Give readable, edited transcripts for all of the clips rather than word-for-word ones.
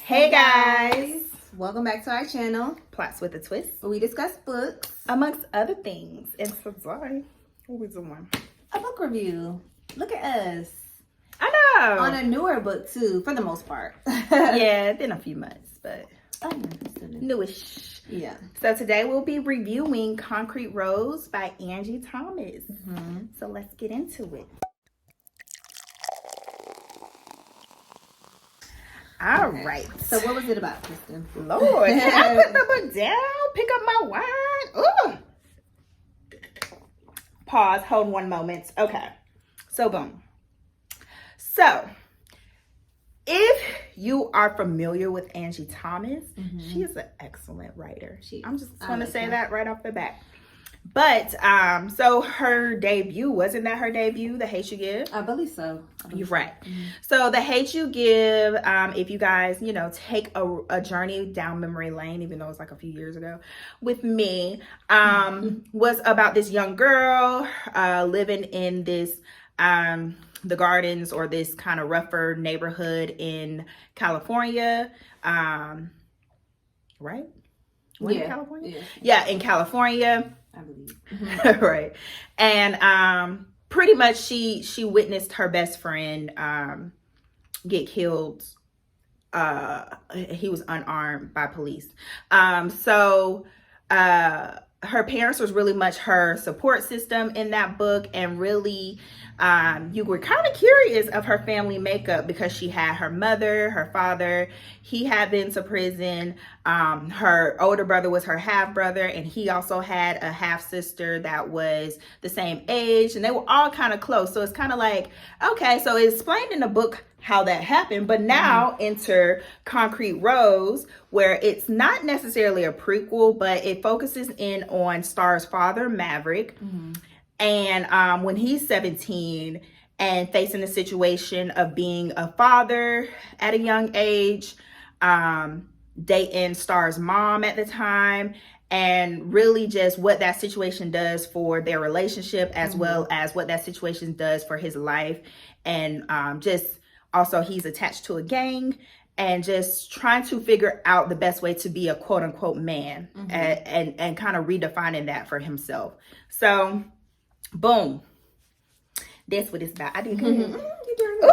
Hey guys! Welcome back to our channel, Plots with a Twist, where we discuss books, amongst other things. And today, what we doing? A book review. Look at us. I know! On a newer book too, for the most part. Yeah, it's been a few months, but newish. Yeah. So today we'll be reviewing Concrete Rose by Angie Thomas. So let's get into it. All right. So what was it about, Kristen? Lord, can I put the book down? Pick up my wine? Ugh. Pause. Hold one moment. Okay. So boom. So if you are familiar with Angie Thomas, she is an excellent writer. I'm just going to say that right off the bat. But so her debut, wasn't that her debut, The Hate You Give? I believe so. You're right. So The Hate You Give, if you guys, take a journey down memory lane, even though it's like a few years ago with me, was about this young girl living in this the Gardens, or this kind of rougher neighborhood in California, right? Yeah. California? Yeah, in California. I believe. Right. And pretty much she witnessed her best friend get killed. He was unarmed by police. So her parents was really much her support system in that book, and really you were kind of curious of her family makeup, because she had her mother, her father, he had been to prison, her older brother was her half brother, and he also had a half sister that was the same age, and they were all kind of close. So it's kind of like, okay, so it explained in the book how that happened, but now enter Concrete Rose, where it's not necessarily a prequel, but it focuses in on Star's father, Maverick, and when he's 17 and facing the situation of being a father at a young age, dating Star's mom at the time, and really just what that situation does for their relationship, as well as what that situation does for his life. And just also, he's attached to a gang, and just trying to figure out the best way to be a quote unquote man, and kind of redefining that for himself. So boom, that's what it's about. I did good. You're doing good.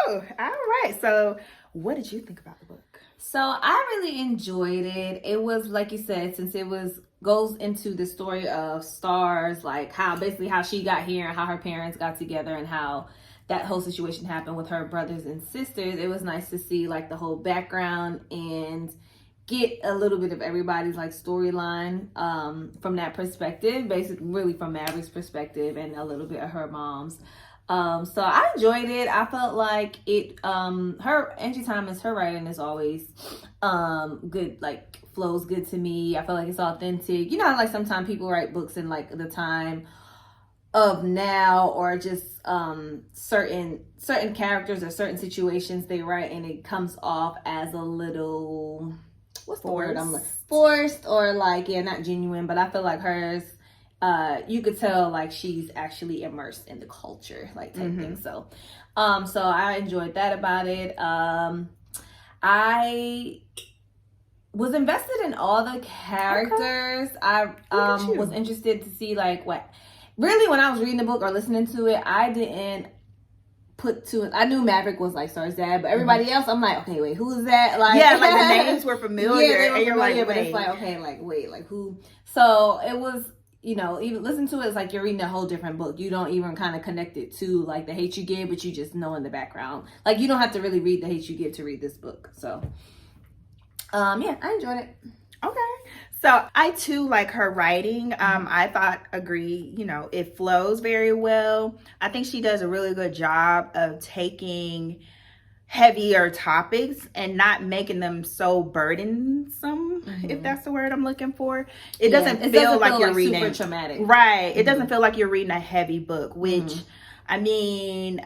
Ooh, all right. So what did you think about the book? So I really enjoyed it. It was, like you said, since it goes into the story of Stars, like how she got here and how her parents got together and how that whole situation happened with her brothers and sisters. It was nice to see like the whole background and get a little bit of everybody's like storyline from that perspective, basically really from Maverick's perspective, and a little bit of her mom's. So I enjoyed it. I felt like it Angie Thomas, her writing is always good, like flows good to me. I feel like it's authentic. You know, like sometimes people write books in like the time of now, or just certain characters or certain situations they write, and it comes off as a little, what's the word I'm like, forced, or like, yeah, not genuine. But I feel like hers, you could tell like she's actually immersed in the culture, like type thing. So so I enjoyed that about it. I was invested in all the characters. I was interested to see like what really, when I was reading the book or listening to it, I didn't put two. I knew Maverick was like Star's dad, but everybody else, I'm like, okay, wait, who's that? Like, yeah, like the names were familiar, yeah, and you're like, but wait. it's like, okay, like wait, like who? So it was, even listen to it, it's like you're reading a whole different book. You don't even kind of connect it to like The Hate You Give, but you just know in the background. Like you don't have to really read The Hate You Give to read this book. So, yeah, I enjoyed it. Okay. So I too like her writing. Agree, it flows very well. I think she does a really good job of taking heavier topics and not making them so burdensome, if that's the word I'm looking for. It doesn't feel like you're reading super traumatic. Right. It doesn't feel like you're reading a heavy book, which I mean,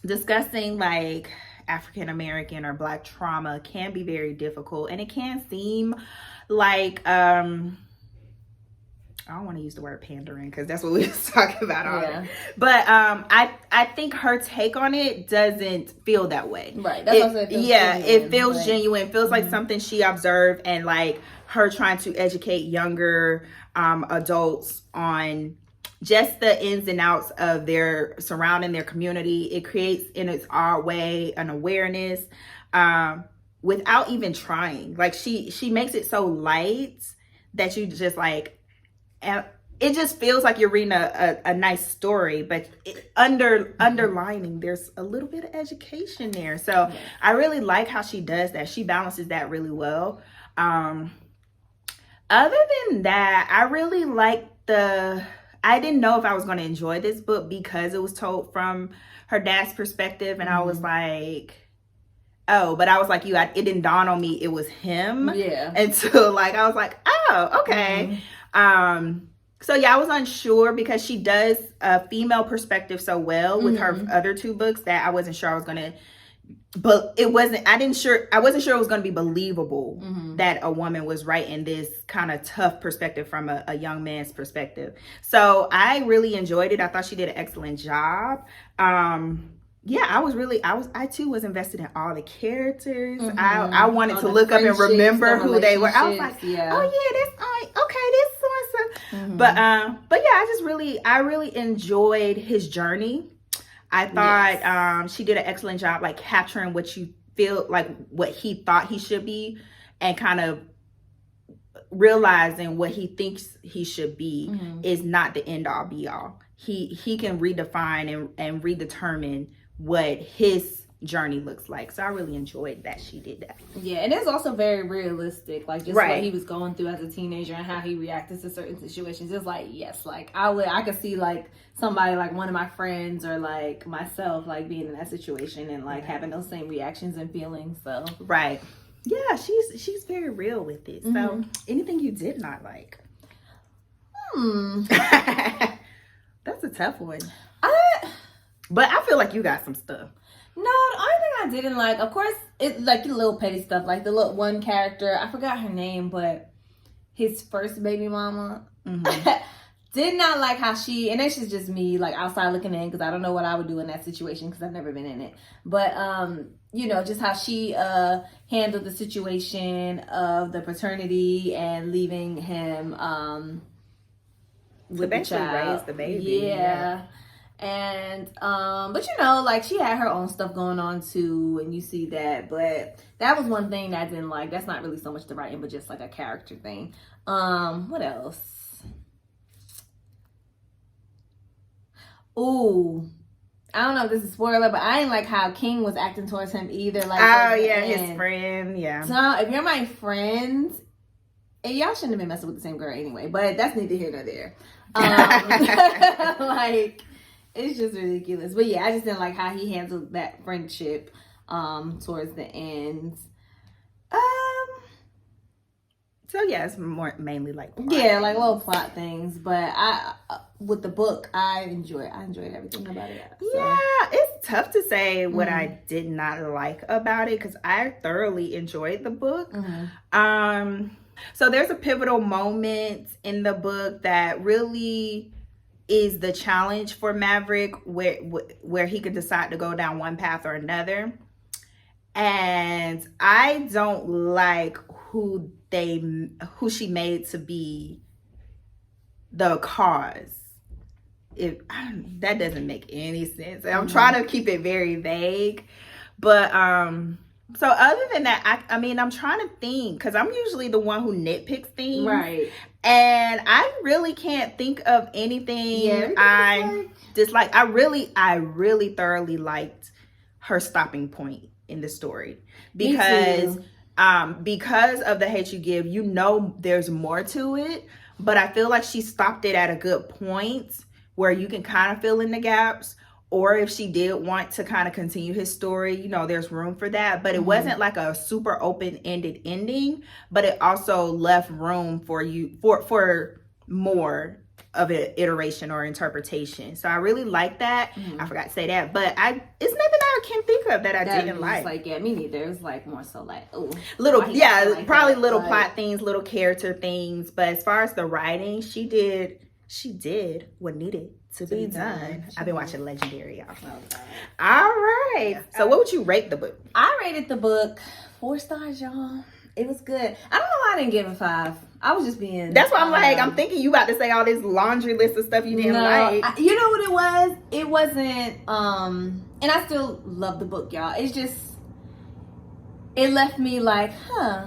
discussing like African American or Black trauma can be very difficult, and it can seem like I don't want to use the word pandering because that's what we was talking about Yeah. but I think her take on it doesn't feel that way. Right. That's what I said. It feels genuine. It feels like something she observed, and like her trying to educate younger adults on just the ins and outs of their surrounding their community. It creates in its odd way an awareness without even trying. Like she makes it so light that you just like, and it just feels like you're reading a nice story, but underlining there's a little bit of education there. So I really like how she does that. She balances that really well. Other than that, I really like I didn't know if I was going to enjoy this book because it was told from her dad's perspective, and I was like, oh, but I was like it didn't dawn on me it was him. Yeah. Until like I was like, oh, okay. So yeah, I was unsure because she does a female perspective so well with her other two books that I wasn't sure I was gonna, but I wasn't sure it was gonna be believable that a woman was writing this kind of tough perspective from a young man's perspective. So I really enjoyed it. I thought she did an excellent job. Yeah, I too was invested in all the characters. I wanted all to the look up and remember who they were. I was like, oh yeah, okay, this so. But yeah, I really enjoyed his journey. I thought she did an excellent job, like capturing what you feel like, what he thought he should be, and kind of realizing what he thinks he should be is not the end all be all. He can redefine and redetermine what his journey looks like. So I really enjoyed that she did that. Yeah, and it's also very realistic, like just what he was going through as a teenager and how he reacted to certain situations. It's like, yes, like I could see like somebody like one of my friends or like myself like being in that situation and like having those same reactions and feelings. So yeah, she's very real with it. So anything you did not like? That's a tough one. But I feel like you got some stuff. No, the only thing I didn't like, of course, it's like the little petty stuff, like the little one character, I forgot her name, but his first baby mama. Did not like how she, and this is just me, like outside looking in, because I don't know what I would do in that situation because I've never been in it. But you know, just how she handled the situation of the paternity and leaving him with the child. Raise the baby. Yeah. And but you know, like she had her own stuff going on too, and you see that. But that was one thing that I didn't like. That's not really so much the writing, but just like a character thing. What else? Ooh, I don't know if this is a spoiler, but I didn't like how King was acting towards him either. Like, oh yeah, his friend. Yeah. So if you're my friend, and y'all shouldn't have been messing with the same girl anyway. But that's neither here nor there. Like. It's just ridiculous. But yeah, I just didn't like how he handled that friendship towards the end. So yeah, it's mainly like plot like little plot things. But I with the book, I enjoyed everything about it. So. Yeah, it's tough to say what I did not like about it because I thoroughly enjoyed the book. So there's a pivotal moment in the book that really is the challenge for Maverick, where he could decide to go down one path or another. And I don't like who she made to be the cause. That doesn't make any sense. I'm trying to keep it very vague, but so other than that, I mean, I'm trying to think because I'm usually the one who nitpicks things, right? And I really can't think of anything I dislike. I really thoroughly liked her stopping point in the story because of the hate you give, you know, there's more to it, but I feel like she stopped it at a good point where you can kind of fill in the gaps. Or if she did want to kind of continue his story, you know, there's room for that. But it wasn't like a super open-ended ending, but it also left room for more of an iteration or interpretation. So I really like that. I forgot to say that, but it's nothing I I can't think of that I that didn't was like. Like, yeah, me neither. It was like more so like, oh, Little, yeah, like probably that, little but plot things, little character things. But as far as the writing, she did what needed to be done. I've been watching Legendary, y'all. Okay. All right. So what would you rate the book? I rated the book 4 stars, y'all. It was good. I don't know why I didn't give it 5. I was just being. That's why I'm like, I'm thinking you about to say all this laundry list of stuff you didn't like. You know what it was? It wasn't. And I still love the book, y'all. It's just. It left me like,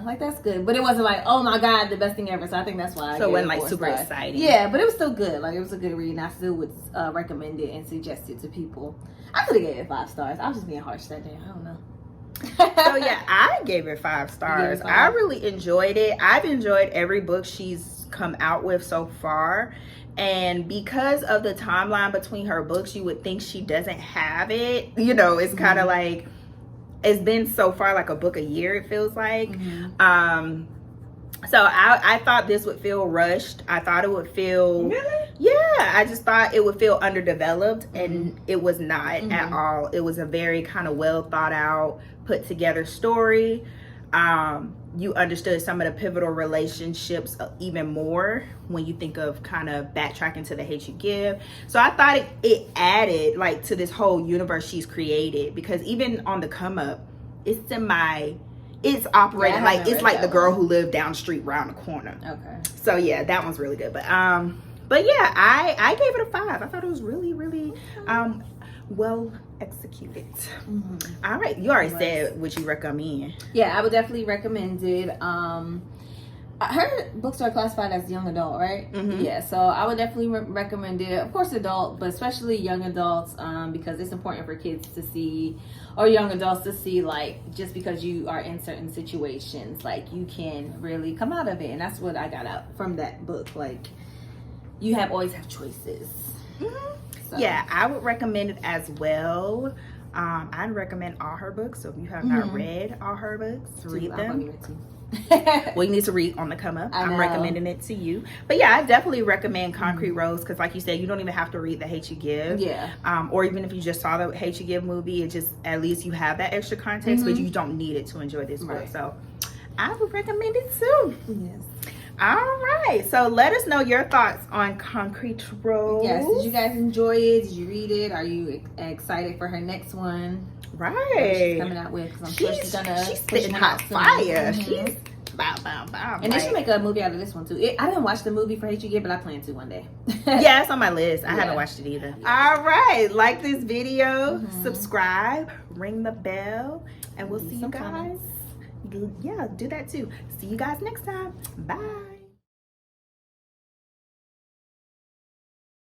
like that's good, but it wasn't like, oh my god, the best thing ever. So I think that's why. So it wasn't like super exciting. Yeah, but it was still good. Like it was a good read, and I still would recommend it and suggest it to people. I could have gave it 5 stars. I was just being harsh that day. I don't know. So yeah, I gave it 5 stars. I really enjoyed it. I've enjoyed every book she's come out with so far. And because of the timeline between her books, you would think she doesn't have it. You know, it's kind of like, it's been so far like a book a year, it feels like. So I thought this would feel rushed. I thought it would feel... Really? Yeah, I just thought it would feel underdeveloped, and it was not at all. It was a very kind of well thought out, put together story. You understood some of the pivotal relationships even more when you think of kind of backtracking to The Hate You Give. So I thought it added like to this whole universe she's created, because even on the come up, it's operating like it's like the girl who lived down the street around the corner. Okay. So yeah, that one's really good. But yeah, I gave it a 5. I thought it was really, really well executed. All right, you already said what you recommend. Yeah, I would definitely recommend it. Her books are classified as young adult, right? Yeah, so I would definitely recommend it. Of course, adult, but especially young adults, because it's important for kids to see, or young adults to see, like, just because you are in certain situations, like, you can really come out of it. And that's what I got out from that book. Like, you always have choices. So. Yeah, I would recommend it as well. I'd recommend all her books. So if you have not read all her books, read them. Well, you need to read On the Come Up. I'm recommending it to you. But yeah, I definitely recommend Concrete Rose, because like you said, you don't even have to read The Hate You Give. Yeah. Or even if you just saw the Hate You Give movie, it just, at least you have that extra context, but you don't need it to enjoy this book. So I would recommend it too. Yes. All right, so let us know your thoughts on Concrete Rose. Yes, did you guys enjoy it? Did you read it? Are you excited for her next one? Right. What she's coming out with, because I'm sure she's gonna spitting hot fire. She's bow. And they should make a movie out of this one too. I didn't watch the movie for Hate You Give, but I plan to one day. Yeah, it's on my list. I haven't watched it either. All right, like this video, subscribe, ring the bell, and we'll see you guys. Yeah, do that too. See you guys next time. Bye.